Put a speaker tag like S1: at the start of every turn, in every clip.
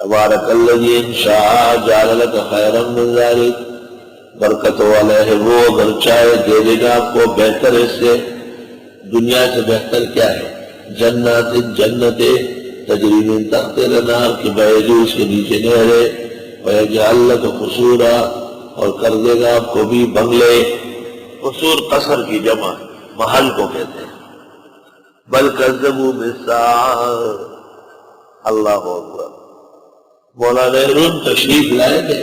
S1: تبارک الذی ان شاء جعل لک خیرا من ذلک، برکت والا ہے وہ اگر چاہے دے دے گا آپ کو بہتر اس سے، دنیا سے بہتر کیا ہے؟ جنات، جنت تجری من تحت الانہار کی بہے گی اس کے نیچے نہریں، ویجعل لک قصورا اور کر دے گا آپ کو بھی بنگلے، قصور قصر کی جمع محل کو کہتے ہیں۔ بل کذبوا بالساعۃ، اللہ اکبر۔ مولانا روم تشریف لائے تھے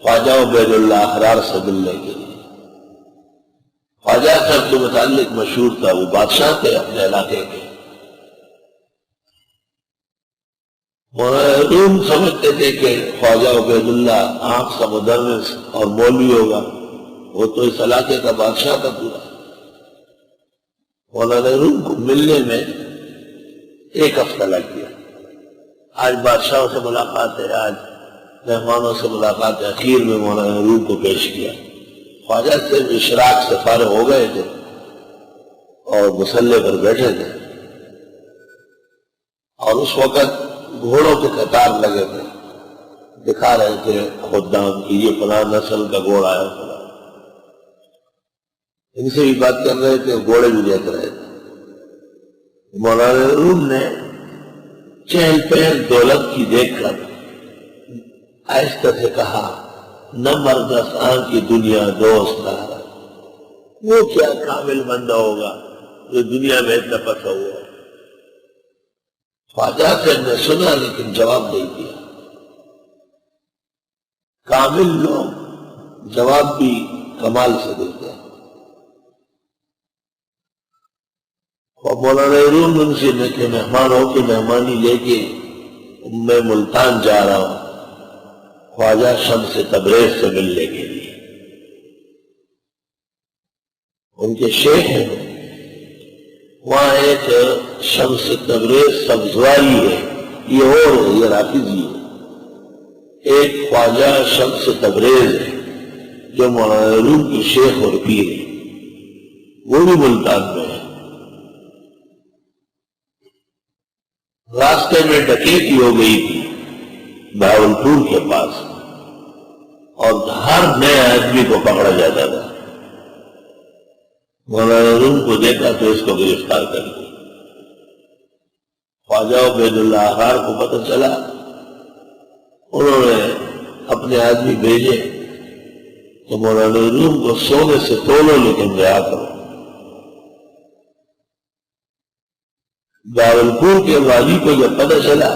S1: خواجہ عبید اللہ احرار سے ملنے کے لیے۔ خواجہ صاحب کے متعلق مشہور تھا، وہ بادشاہ تھے اپنے علاقے کے۔ مولانا روم سمجھتے تھے کہ خواجہ عبید اللہ آنکھ کا مدرس اور مولوی ہوگا، وہ تو اس علاقے کا بادشاہ تھا پورا۔ مولانا روم کو ملنے میں ایک ہفتہ لگ گیا۔ آج بادشاہوں سے ملاقات ہے، آج مہمانوں سے ملاقات ہے، اخیر میں مولانا روم کو پیش کیا۔ خواجہ سے اشراق سے فارغ ہو گئے تھے اور مصلے پر بیٹھے تھے، اور اس وقت گھوڑوں کے قطار لگے تھے، دکھا رہے تھے خدام کی یہ فلاں نسل کا گھوڑا ہے فلاں۔ ان سے بھی بات کر رہے تھے، گھوڑے بھی دیکھ رہے تھے۔ مولانا روم نے چہل پہل دولت کی دیکھ کر آہستہ سے کہا، نہ مردس آن کی دنیا دوست دار، وہ کیا کامل بندہ ہوگا جو دنیا میں اتنا پسا ہوا۔ خواجہ سے نے سنا لیکن جواب نہیں دیا۔ کامل لوگ جواب بھی کمال سے دیتے ہیں۔ اور مولانا روم ان سے کہ مہمان ہو کے مہمانی لے کے میں ملتان جا رہا ہوں خواجہ شمس تبریز سے ملنے کے لیے، ان کے شیخ ہیں وہاں ایک شمس تبریز سبزواری ہے، یہ اور ہے، یہ رافضی ہے، ایک خواجہ شمس تبریز ہے جو مولانا روم کے شیخ اور پیر ہے، وہ بھی ملتان میں ہے۔ راستے میں ڈکیتی ہو گئی تھی بہاولپور کے پاس، اور ہر نئے آدمی کو پکڑا جاتا تھا۔ مولانا روم کو دیکھا تو اس کو گرفتار کر دیا۔ خواجہ عبید اللہ احرار کو پتہ چلا، انہوں نے اپنے آدمی بھیجے کہ مولانا روم کو سونے سے تولو لیکن رہا کرو۔ بہاولپور کے والی کو جب پتہ چلا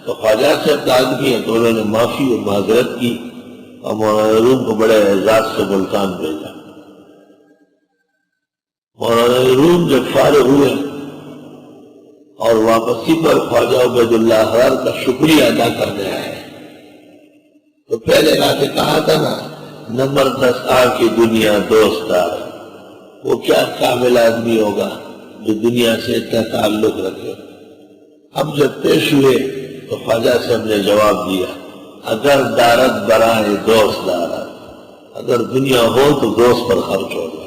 S1: تو خواجہ صاحب کا آدمی ہے تو انہوں نے معافی اور معذرت کی اور مولانا روم کو بڑے اعزاز سے ملتان بھیجا۔ مولانا روم جب فارغ ہوئے اور واپسی پر خواجہ عبید اللہ احرار کا شکریہ ادا کرنے آئے تو پہلے آ کے کہا تھا نا، نمبر 10 آ کی دنیا دوست دار، وہ کیا کامل آدمی ہوگا جو دنیا سے اتنا تعلق رکھے۔ اب جب پیش ہوئے تو خواجہ صاحب نے جواب دیا، اگر دارت برائے دوست دارت، اگر دنیا ہو تو دوست پر خرچ ہوگا۔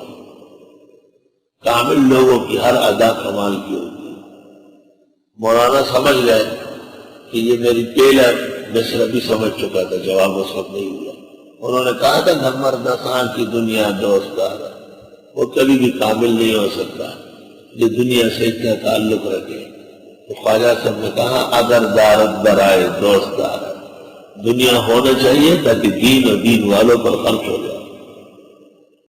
S1: کامل لوگوں کی ہر ادا کمال کی ہوتی ہے۔ مولانا سمجھ گئے کہ یہ میری ٹیلر مصر بھی سمجھ چکا تھا، جواب اس وقت نہیں ہوا۔ انہوں نے کہا تھا نمبر 10 کی دنیا دوست دارت، وہ کبھی بھی کامل نہیں ہو سکتا جو دنیا سے اتنا تعلق رکھے۔ تو خواجہ صاحب نے کہا اگر دارت برائے دوست دارت، دنیا ہونا چاہیے تاکہ دین اور دین والوں پر خرچ ہو جائے۔